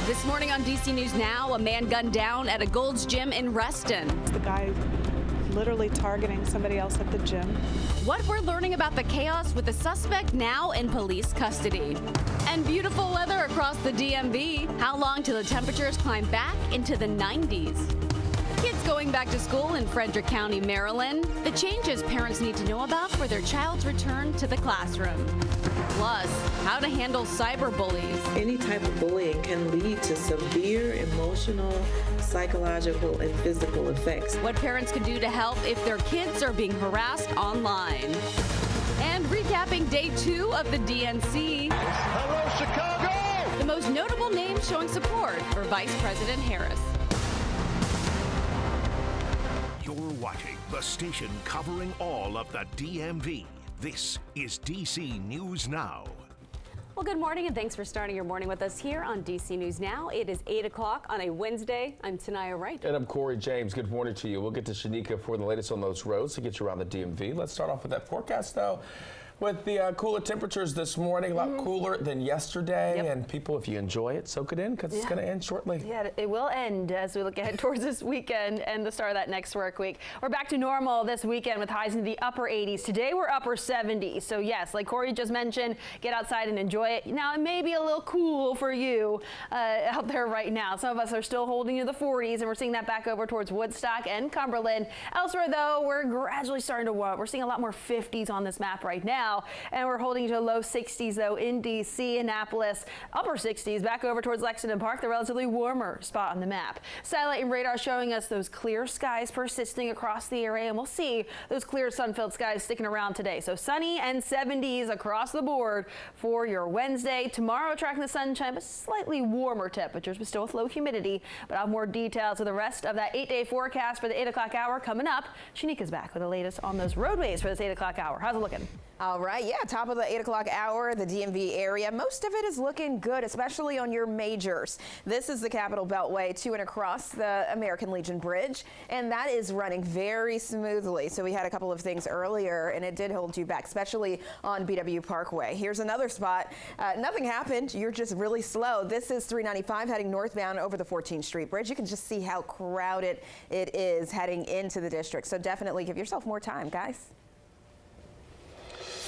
This morning on DC News Now, a man gunned down at a Gold's Gym in Reston. The guy literally targeting somebody else at the gym. What we're learning about the chaos with the suspect now in police custody. And beautiful weather across the DMV. How long till the temperatures climb back into the 90s? Kids going back to school in Frederick County, Maryland. The changes parents need to know about for their child's return to the classroom. Plus, how to handle cyberbullies. Any type of bullying can lead to severe emotional, psychological, and physical effects. What parents can do to help if their kids are being harassed online. And recapping day 2 of the DNC. Hello, Chicago! The most notable names showing support for Vice President Harris. You're watching the station covering all of the DMV. This is DC News Now. Well, good morning and thanks for starting your morning with us here on DC News Now. It is 8 o'clock on a Wednesday. I'm Tanaya Wright. And I'm Corey James. Good morning to you. We'll get to Shanika for the latest on those roads to get you around the DMV. Let's start off with that forecast, though. With the cooler temperatures this morning, a lot cooler than yesterday. And people, if you enjoy it, soak it in because it's going to end shortly. Yeah, it will end as we look ahead towards this weekend and the start of that next work week. We're back to normal this weekend with highs in the upper 80s. Today we're upper 70s. So yes, like Corey just mentioned, get outside and enjoy it. Now it may be a little cool for you out there right now. Some of us are still holding to the 40s and we're seeing that back over towards Woodstock and Cumberland. Elsewhere though, we're gradually starting to we're seeing a lot more 50s on this map right now. And we're holding to low 60s though in DC, Annapolis, upper 60s back over towards Lexington Park, the relatively warmer spot on the map. Satellite and radar showing us those clear skies persisting across the area, and we'll see those clear sun-filled skies sticking around today. So sunny and 70s across the board for your Wednesday. Tomorrow tracking the sunshine, but slightly warmer temperatures, but still with low humidity. But I'll have more details of the rest of that 8-day forecast for the 8 o'clock hour coming up. Shanika's back with the latest on those roadways for this 8 o'clock hour. How's it looking? All right, yeah, top of the 8 o'clock hour, the DMV area. Most of it is looking good, especially on your majors. This is the Capitol Beltway to and across the American Legion Bridge, and that is running very smoothly. So we had a couple of things earlier, and it did hold you back, especially on BW Parkway. Here's another spot. Nothing happened. You're just really slow. This is 395 heading northbound over the 14th Street Bridge. You can just see how crowded it is heading into the district. So definitely give yourself more time, guys.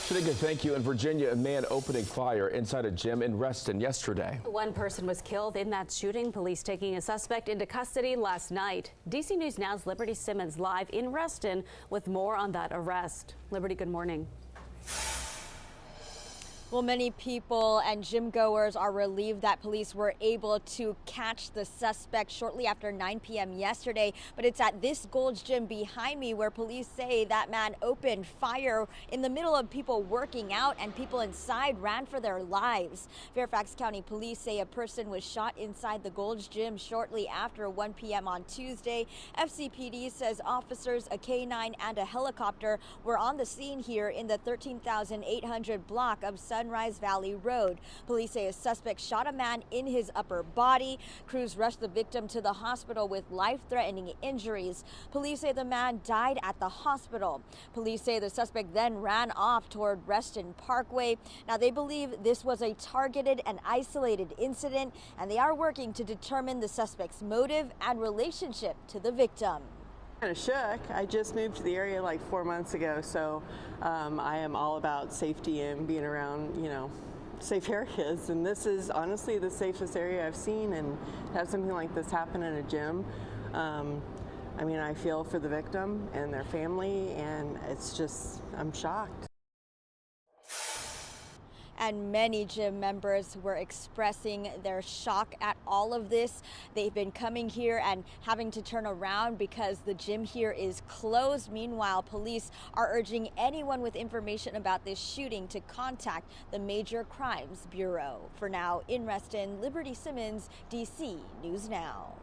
Shanika, thank you. In Virginia, a man opening fire inside a gym in Reston yesterday. One person was killed in that shooting. Police taking a suspect into custody last night. DC News Now's Liberty Simmons live in Reston with more on that arrest. Liberty, good morning. Well, many people and gym goers are relieved that police were able to catch the suspect shortly after 9 p.m. yesterday. But it's at this Gold's Gym behind me where police say that man opened fire in the middle of people working out, and people inside ran for their lives. Fairfax County Police say a person was shot inside the Gold's Gym shortly after 1 p.m. on Tuesday. FCPD says officers, a K-9 and a helicopter were on the scene here in the 13,800 block of Sunrise Valley Road. Police say a suspect shot a man in his upper body. Crews rushed the victim to the hospital with life-threatening injuries. Police say the man died at the hospital. Police say the suspect then ran off toward Reston Parkway. Now, they believe this was a targeted and isolated incident, and they are working to determine the suspect's motive and relationship to the victim. Kind of shook. I just moved to the area like 4 months ago, so I am all about safety and being around, safe areas. And this is honestly the safest area I've seen, and to have something like this happen in a gym. I mean, I feel for the victim and their family, and it's just, I'm shocked. And many gym members were expressing their shock at all of this. They've been coming here and having to turn around because the gym here is closed. Meanwhile, police are urging anyone with information about this shooting to contact the Major Crimes Bureau. For now, in Reston, Liberty Simmons, DC News Now.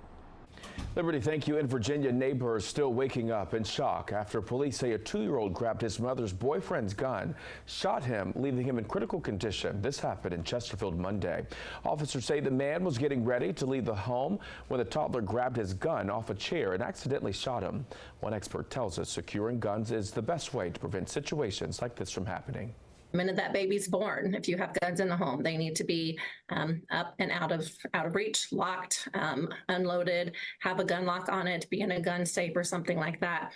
Liberty, thank you. In Virginia, neighbors still waking up in shock after police say a 2-year-old grabbed his mother's boyfriend's gun, shot him, leaving him in critical condition. This happened in Chesterfield Monday. Officers say the man was getting ready to leave the home when the toddler grabbed his gun off a chair and accidentally shot him. One expert tells us securing guns is the best way to prevent situations like this from happening. The minute that baby's born, if you have guns in the home, they need to be up and out of reach, locked, unloaded, have a gun lock on it, be in a gun safe or something like that.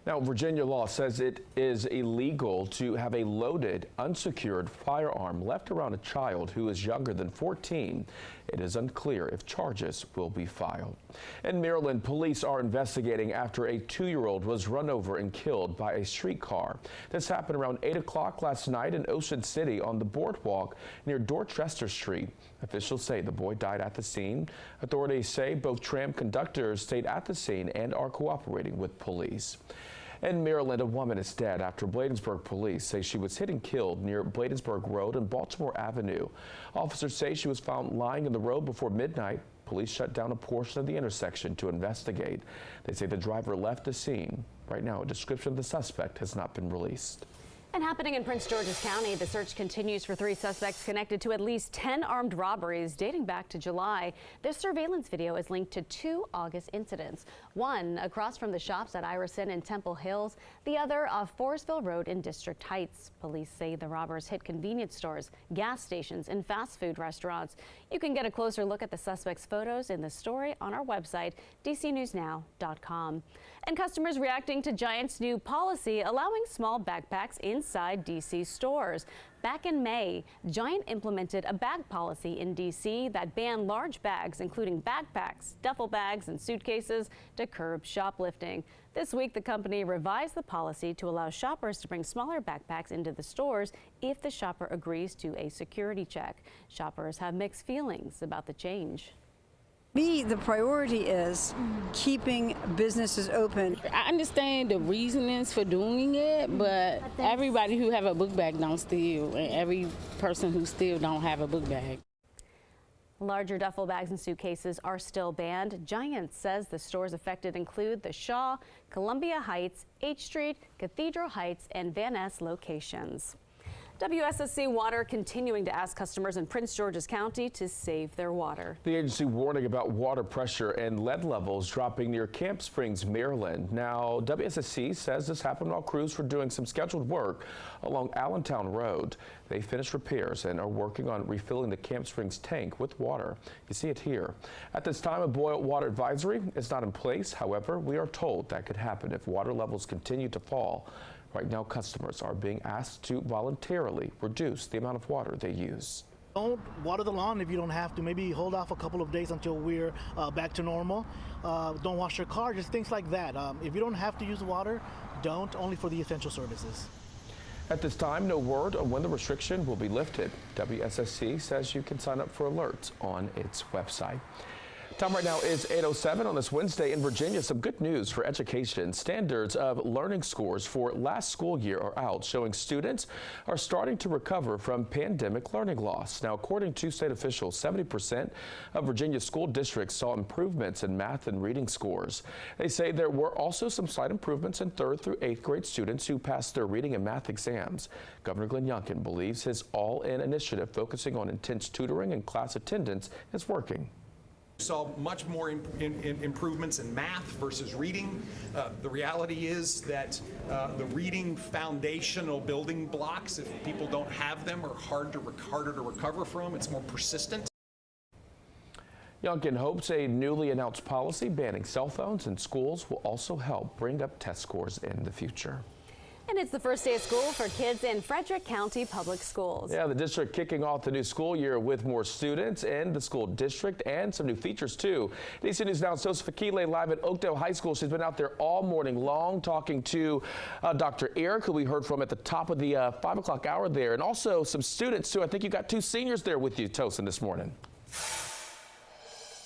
Now, Virginia law says it is illegal to have a loaded, unsecured firearm left around a child who is younger than 14. It is unclear if charges will be filed. In Maryland, police are investigating after a 2-year-old was run over and killed by a streetcar. This happened around 8 o'clock last night in Ocean City on the boardwalk near Dorchester Street. Officials say the boy died at the scene. Authorities say both tram conductors stayed at the scene and are cooperating with police. In Maryland, a woman is dead after Bladensburg police say she was hit and killed near Bladensburg Road and Baltimore Avenue. Officers say she was found lying in the road before midnight. Police shut down a portion of the intersection to investigate. They say the driver left the scene. Right now, a description of the suspect has not been released. And happening in Prince George's County, the search continues for 3 suspects connected to at least 10 armed robberies dating back to July. This surveillance video is linked to 2 August incidents. One across from the shops at Iverson and Temple Hills, the other off Forestville Road in District Heights. Police say the robbers hit convenience stores, gas stations, and fast food restaurants. You can get a closer look at the suspects' photos in the story on our website, dcnewsnow.com. And customers reacting to Giant's new policy allowing small backpacks inside DC stores. Back in May, Giant implemented a bag policy in DC that banned large bags, including backpacks, duffel bags, and suitcases, to curb shoplifting. This week, the company revised the policy to allow shoppers to bring smaller backpacks into the stores if the shopper agrees to a security check. Shoppers have mixed feelings about the change. The priority is keeping businesses open. I understand the reasonings for doing it, but everybody who have a book bag don't steal, and every person who steal don't have a book bag. Larger duffel bags and suitcases are still banned. Giant says the stores affected include the Shaw, Columbia Heights, H Street, Cathedral Heights, and Van Ness locations. WSSC Water continuing to ask customers in Prince George's County to save their water. The agency warning about water pressure and lead levels dropping near Camp Springs, Maryland. Now, WSSC says this happened while crews were doing some scheduled work along Allentown Road. They finished repairs and are working on refilling the Camp Springs tank with water. You see it here. At this time, a boil water advisory is not in place. However, we are told that could happen if water levels continue to fall. Right now, customers are being asked to voluntarily reduce the amount of water they use. Don't water the lawn if you don't have to. Maybe hold off a couple of days until we're back to normal. Don't wash your car, just things like that. If you don't have to use water, don't, only for the essential services. At this time, no word on when the restriction will be lifted. WSSC says you can sign up for alerts on its website. Time right now is 8:07 on this Wednesday in Virginia. Some good news for education. Standards of learning scores for last school year are out, showing students are starting to recover from pandemic learning loss. Now, according to state officials, 70% of Virginia school districts saw improvements in math and reading scores. They say there were also some slight improvements in 3rd through 8th grade students who passed their reading and math exams. Governor Glenn Youngkin believes his all-in initiative focusing on intense tutoring and class attendance is working. Saw much more improvements in math versus reading. The reality is that the reading foundational building blocks, if people don't have them, are harder to recover from. It's more persistent. Youngkin hopes a newly announced policy banning cell phones in schools will also help bring up test scores in the future. And it's the first day of school for kids in Frederick County Public Schools. Yeah, the district kicking off the new school year with more students in the school district and some new features too. DC News Now's Joseph Akile live at Oakdale High School. She's been out there all morning long talking to Dr. Eric, who we heard from at the top of the 5 o'clock hour there, and also some students too. I think you got 2 seniors there with you, Tosin, this morning.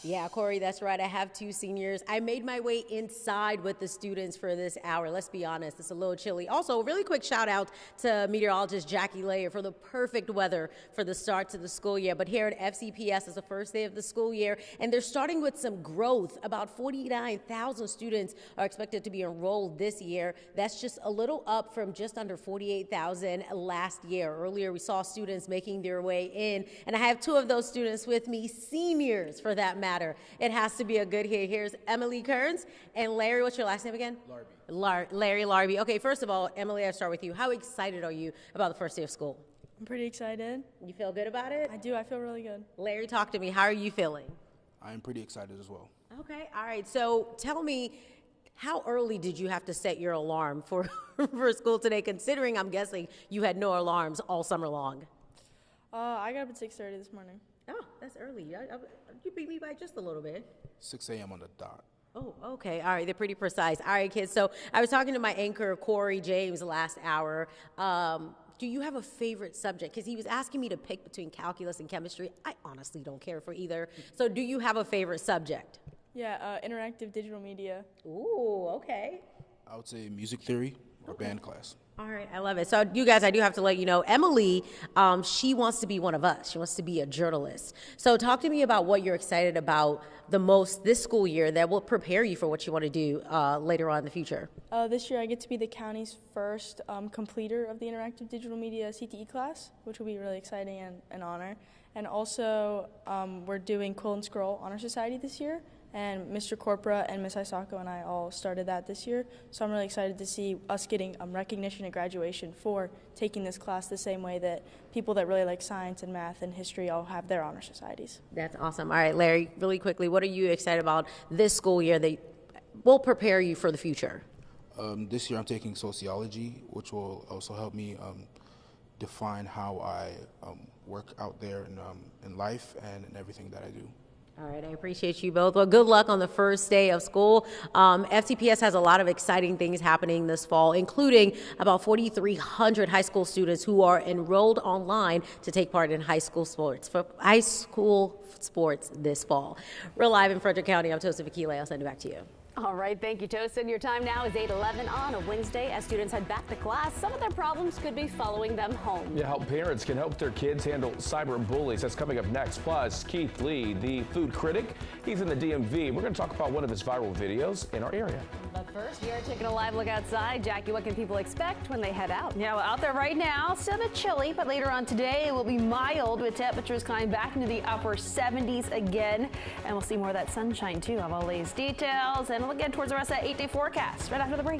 Yeah, Corey, that's right. I have 2 seniors. I made my way inside with the students for this hour. Let's be honest, it's a little chilly. Also, really quick shout out to meteorologist Jackie Layer for the perfect weather for the start to the school year. But here at FCPS is the first day of the school year, and they're starting with some growth. About 49,000 students are expected to be enrolled this year. That's just a little up from just under 48,000 last year. Earlier, we saw students making their way in, and I have 2 of those students with me, seniors for that matter. matter. It has to be a good hit. Here's Emily Kearns and Larry. What's your last name again? Larry Larby. Okay, first of all, Emily, I'll start with you. How excited are you about the first day of school? I'm pretty excited. You feel good about it? I do. I feel really good. Larry, talk to me. How are you feeling? I'm pretty excited as well. Okay, all right. So tell me, how early did you have to set your alarm for, for school today, considering I'm guessing you had no alarms all summer long? I got up at 6:30 this morning. Oh, that's early. You beat me by just a little bit. 6 a.m. on the dot. Oh, okay. All right. They're pretty precise. All right, kids. So I was talking to my anchor, Corey James, last hour. Do you have a favorite subject? Because he was asking me to pick between calculus and chemistry. I honestly don't care for either. So do you have a favorite subject? Yeah, interactive digital media. Ooh, okay. I would say music theory or band class. All right, I love it. So you guys, I do have to let you know, Emily, she wants to be one of us. She wants to be a journalist. So talk to me about what you're excited about the most this school year that will prepare you for what you want to do later on in the future. This year I get to be the county's first completer of the interactive digital media CTE class, which will be really exciting and an honor. And also we're doing Quill and Scroll Honor Society this year. And Mr. Corpora and Ms. Isako and I all started that this year. So I'm really excited to see us getting recognition at graduation for taking this class the same way that people that really like science and math and history all have their honor societies. That's awesome. All right, Larry, really quickly, what are you excited about this school year that will prepare you for the future? This year I'm taking sociology, which will also help me define how I work out there in life and in everything that I do. All right, I appreciate you both. Well, good luck on the first day of school. FTPS has a lot of exciting things happening this fall, including about 4,300 high school students who are enrolled online to take part in high school sports this fall. We're live in Frederick County. I'm Tosin Vakile. I'll send it back to you. All right, thank you, Tosin. Your time now is 8:11 on a Wednesday. As students head back to class, some of their problems could be following them home. Yeah, how parents can help their kids handle cyber bullies. That's coming up next. Plus, Keith Lee, the food critic, he's in the DMV. We're going to talk about one of his viral videos in our area. But first, we are taking a live look outside. Jackie, what can people expect when they head out? Yeah, well, out there right now, still a bit chilly, but later on today it will be mild with temperatures climbing back into the upper 70s again. And we'll see more of that sunshine, too. I'll have all these details and we'll get towards the rest of that 8-day forecast right after the break.